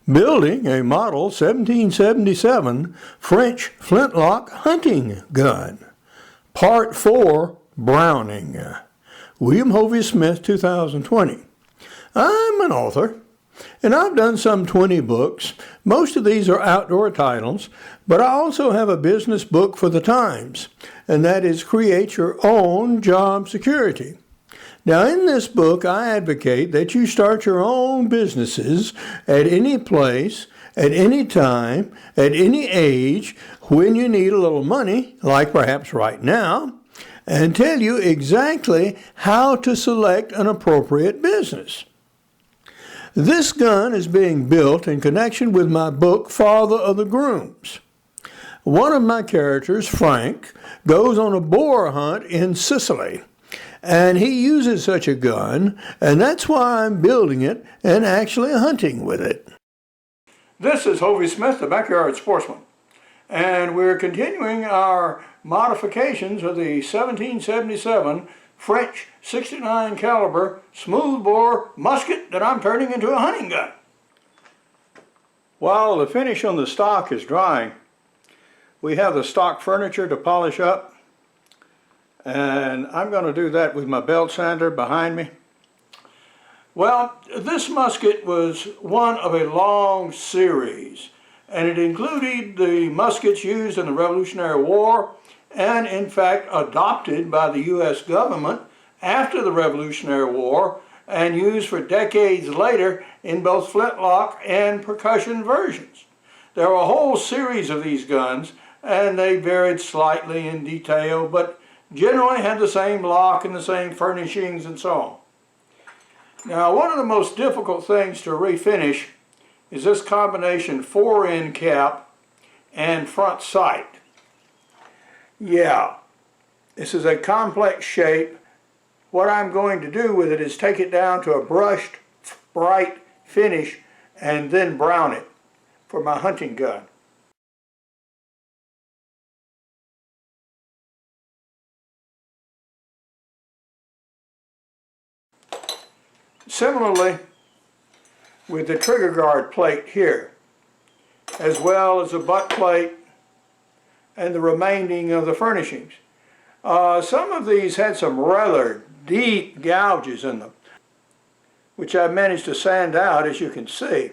Building a model 1777 French flintlock hunting gun. Part 4, Browning. William Hovey Smith, 2020. I'm an author, and I've done some 20 books. Most of these are outdoor titles, but I also have a business book for the times, and that is Create Your Own Job Security. Now, in this book, I advocate that you start your own businesses at any place, at any time, at any age, when you need a little money, like perhaps right now, and tell you exactly how to select an appropriate business. This gun is being built in connection with my book, Father of the Grooms. One of my characters, Frank, goes on a boar hunt in Sicily. And he uses such a gun, and that's why I'm building it and actually hunting with it. This is Hovey Smith, the Backyard Sportsman, and we're continuing our modifications of the 1777 French 69 caliber smoothbore musket that I'm turning into a hunting gun. While the finish on the stock is drying, we have the stock furniture to polish up. And I'm going to do that with my belt sander behind me. Well, this musket was one of a long series, and it included the muskets used in the Revolutionary War and in fact adopted by the U.S. government after the Revolutionary War and used for decades later in both flintlock and percussion versions. There were a whole series of these guns, and they varied slightly in detail, but generally had the same lock and the same furnishings and so on. Now, one of the most difficult things to refinish is this combination fore-end cap and front sight. Yeah, this is a complex shape. What I'm going to do with it is take it down to a brushed, bright finish and then brown it for my hunting gun. Similarly, with the trigger guard plate here, as well as the butt plate and the remaining of the furnishings. Some of these had some rather deep gouges in them, which I managed to sand out, as you can see.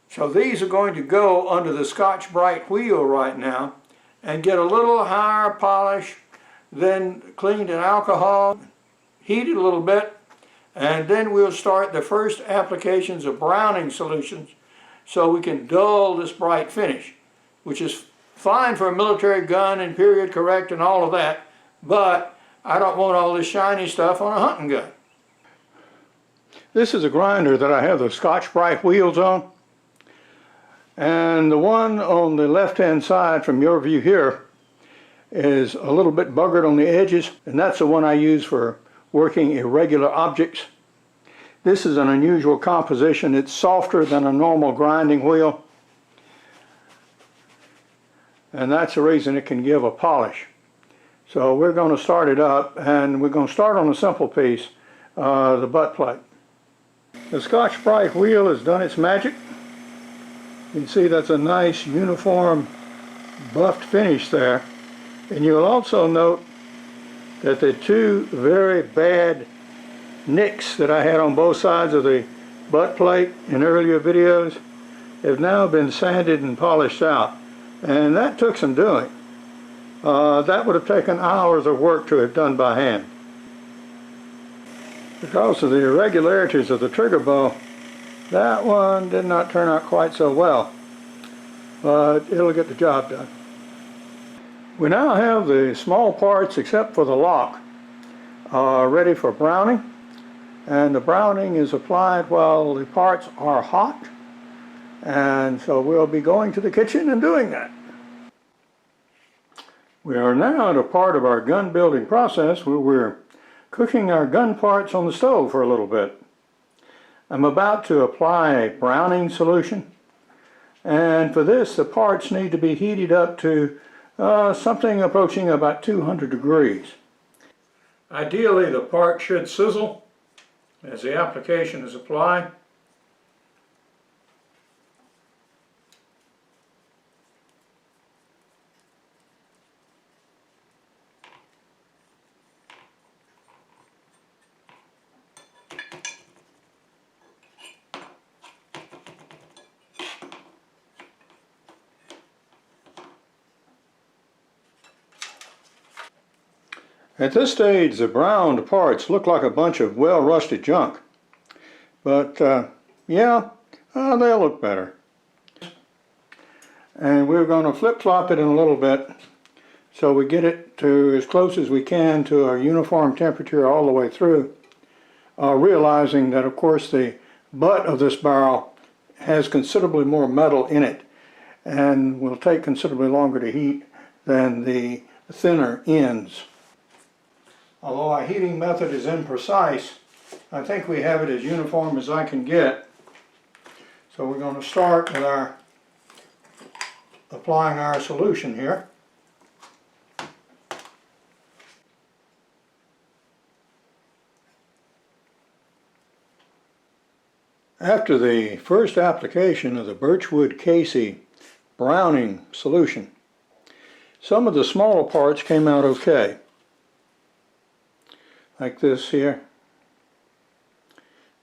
So these are going to go under the Scotch-Brite wheel right now and get a little higher polish, then cleaned in alcohol, heated a little bit, and then we'll start the first applications of browning solutions so we can dull this bright finish, which is fine for a military gun and period correct and all of that, but I don't want all this shiny stuff on a hunting gun. This is a grinder that I have the Scotch-Brite wheels on, and the one on the left-hand side from your view here is a little bit buggered on the edges, and that's the one I use for working irregular objects. This is an unusual composition. It's softer than a normal grinding wheel, and that's the reason it can give a polish. So we're going to start it up, and we're going to start on a simple piece, the butt plate. The Scotch-Brite wheel has done its magic. You can see that's a nice uniform buffed finish there, and you'll also note that the two very bad nicks that I had on both sides of the butt plate in earlier videos have now been sanded and polished out, and that took some doing. That would have taken hours of work to have done by hand. Because of the irregularities of the trigger bow, that one did not turn out quite so well, but it'll get the job done. We now have the small parts, except for the lock, ready for browning, and the browning is applied while the parts are hot, and so we'll be going to the kitchen and doing that. We are now at a part of our gun building process where we're cooking our gun parts on the stove for a little bit. I'm about to apply a browning solution, and for this the parts need to be heated up to something approaching about 200 degrees. Ideally, the part should sizzle as the application is applied. At this stage, the browned parts look like a bunch of well-rusted junk. But, yeah, they'll look better. And we're going to flip-flop it in a little bit so we get it to as close as we can to a uniform temperature all the way through, realizing that, of course, the butt of this barrel has considerably more metal in it and will take considerably longer to heat than the thinner ends. Although our heating method is imprecise, I think we have it as uniform as I can get. So we're going to start with applying our solution here. After the first application of the Birchwood Casey browning solution, some of the smaller parts came out okay. Like this here.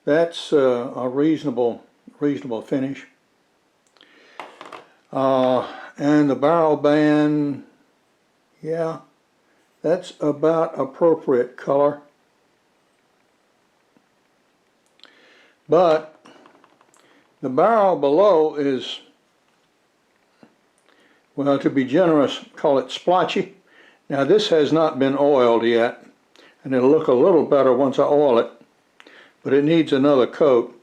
That's a reasonable finish. And the barrel band, yeah, that's about appropriate color. But the barrel below is, well, to be generous, call it splotchy. Now this has not been oiled yet, and it'll look a little better once I oil it, but it needs another coat.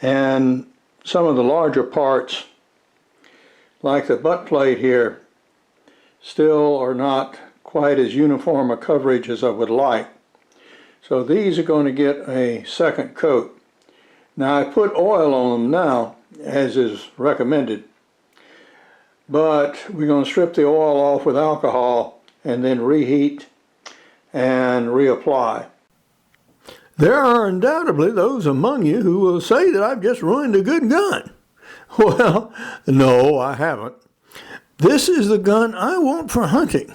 And some of the larger parts, like the butt plate here, still are not quite as uniform a coverage as I would like. So these are going to get a second coat. Now I put oil on them now, as is recommended, but we're going to strip the oil off with alcohol and then reheat and reapply. There are undoubtedly those among you who will say that I've just ruined a good gun. Well, no, I haven't. This is the gun I want for hunting.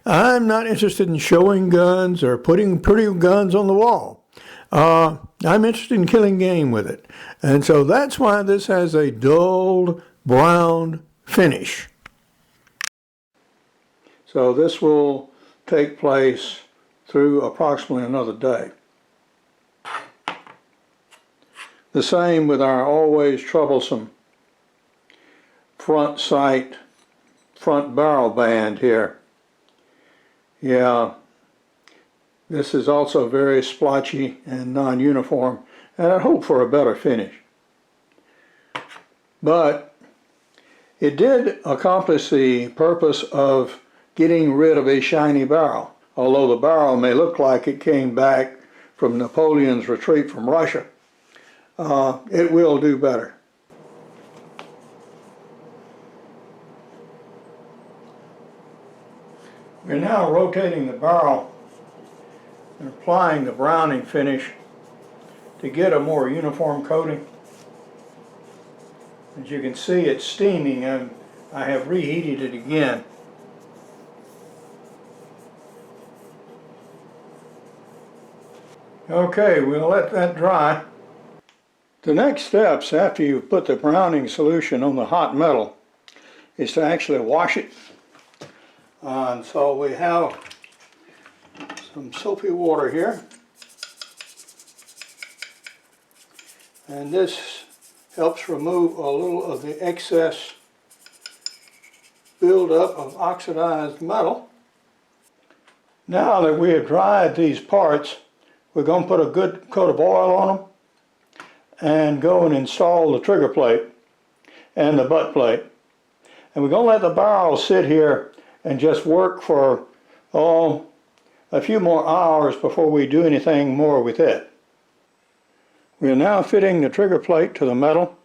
I'm not interested in showing guns or putting pretty guns on the wall. I'm interested in killing game with it. And so that's why this has a dulled, brown finish. So this will take place through approximately another day. The same with our always troublesome front sight, front barrel band here. Yeah, this is also very splotchy and non-uniform, and I hope for a better finish. But it did accomplish the purpose of getting rid of a shiny barrel. Although the barrel may look like it came back from Napoleon's retreat from Russia, it will do better. We're now rotating the barrel and applying the browning finish to get a more uniform coating. As you can see, it's steaming, and I have reheated it again. Okay, we'll let that dry. The next steps after you put the browning solution on the hot metal is to actually wash it. And so we have some soapy water here. And this helps remove a little of the excess buildup of oxidized metal. Now that we have dried these parts, we're going to put a good coat of oil on them and go and install the trigger plate and the butt plate. And we're going to let the barrel sit here and just work for, a few more hours before we do anything more with it. We are now fitting the trigger plate to the metal.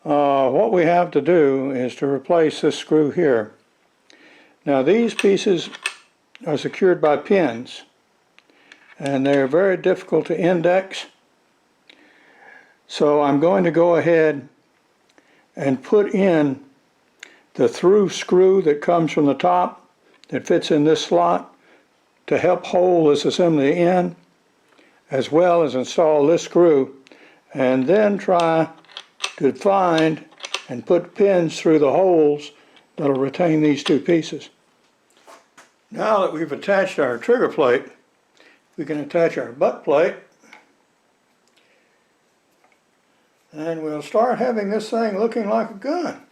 What we have to do is to replace this screw here. Now these pieces are secured by pins, and they're very difficult to index. So I'm going to go ahead and put in the through screw that comes from the top that fits in this slot to help hold this assembly in, as well as install this screw, and then try to find and put pins through the holes that'll retain these two pieces. Now that we've attached our trigger plate, we can attach our butt plate, and we'll start having this thing looking like a gun.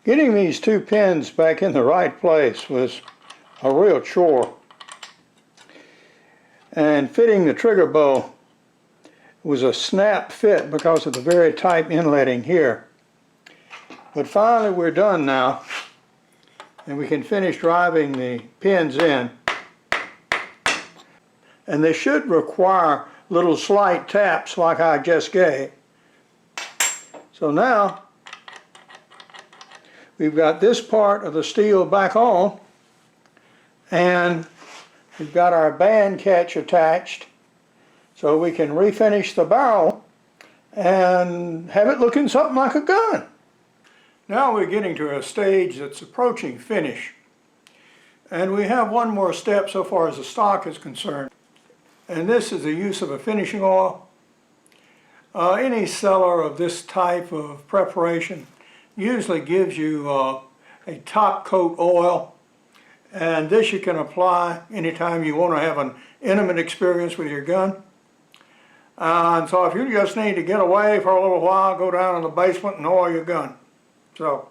Getting these two pins back in the right place was a real chore. And fitting the trigger bow was a snap fit because of the very tight inletting here. But finally we're done now, and we can finish driving the pins in. And they should require little slight taps like I just gave. So now we've got this part of the steel back on, and we've got our band catch attached, so we can refinish the barrel and have it looking something like a gun. Now we're getting to a stage that's approaching finish. And we have one more step so far as the stock is concerned. And this is the use of a finishing oil. Any seller of this type of preparation usually gives you a top coat oil. And this you can apply anytime you want to have an intimate experience with your gun. And so if you just need to get away for a little while, go down in the basement and oil your gun. So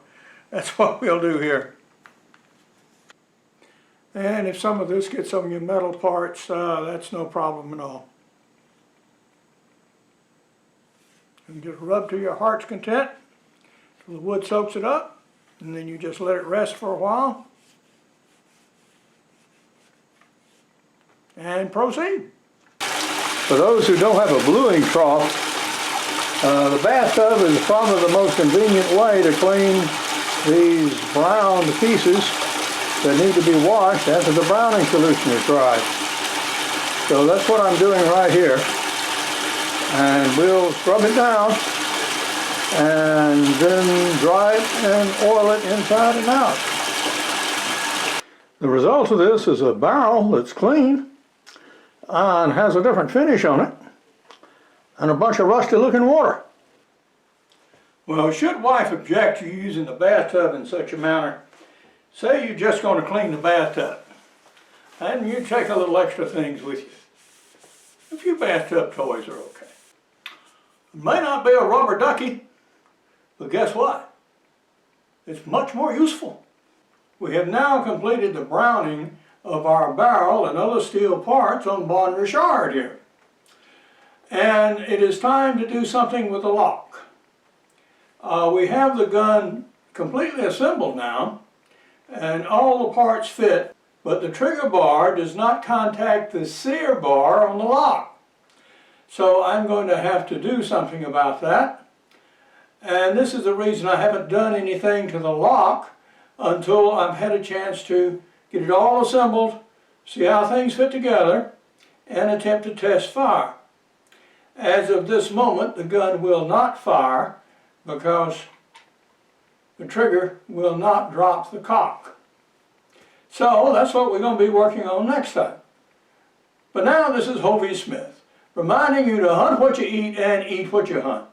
that's what we'll do here. And if some of this gets some of your metal parts, that's no problem at all. And just rub to your heart's content till the wood soaks it up, and then you just let it rest for a while. And proceed. For those who don't have a bluing trough, the bathtub is probably the most convenient way to clean these browned pieces that need to be washed after the browning solution is dried. So that's what I'm doing right here. And we'll scrub it down and then dry it and oil it inside and out. The result of this is a barrel that's clean and has a different finish on it, and a bunch of rusty looking water. Well, should wife object to you using the bathtub in such a manner, say you're just going to clean the bathtub, and you take a little extra things with you. A few bathtub toys are okay. It may not be a rubber ducky, but guess what? It's much more useful. We have now completed the browning of our barrel and other steel parts on Bon Richard here. And it is time to do something with the lock. We have the gun completely assembled now, and all the parts fit, but the trigger bar does not contact the sear bar on the lock. So I'm going to have to do something about that. And this is the reason I haven't done anything to the lock until I've had a chance to get it all assembled, see how things fit together, and attempt to test fire. As of this moment, the gun will not fire because the trigger will not drop the cock. So that's what we're going to be working on next time. But now this is Hovey Smith, reminding you to hunt what you eat and eat what you hunt.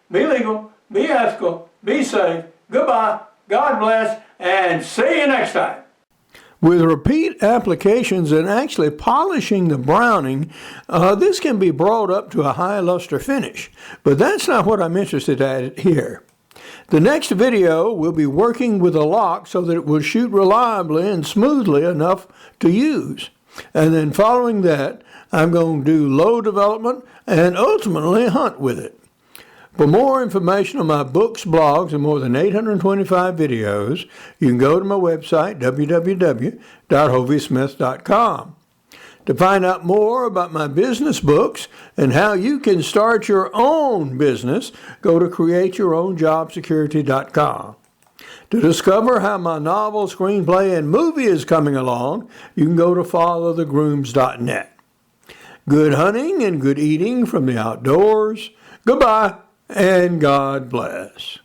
Be legal, be ethical, be safe, goodbye, God bless, and see you next time. With repeat applications and actually polishing the browning, this can be brought up to a high luster finish. But that's not what I'm interested at here. The next video will be working with a lock so that it will shoot reliably and smoothly enough to use. And then following that, I'm going to do low development and ultimately hunt with it. For more information on my books, blogs, and more than 825 videos, you can go to my website, www.hoveysmith.com. To find out more about my business books and how you can start your own business, go to createyourownjobsecurity.com. To discover how my novel, screenplay, and movie is coming along, you can go to followthegrooms.net. Good hunting and good eating from the outdoors. Goodbye. And God bless.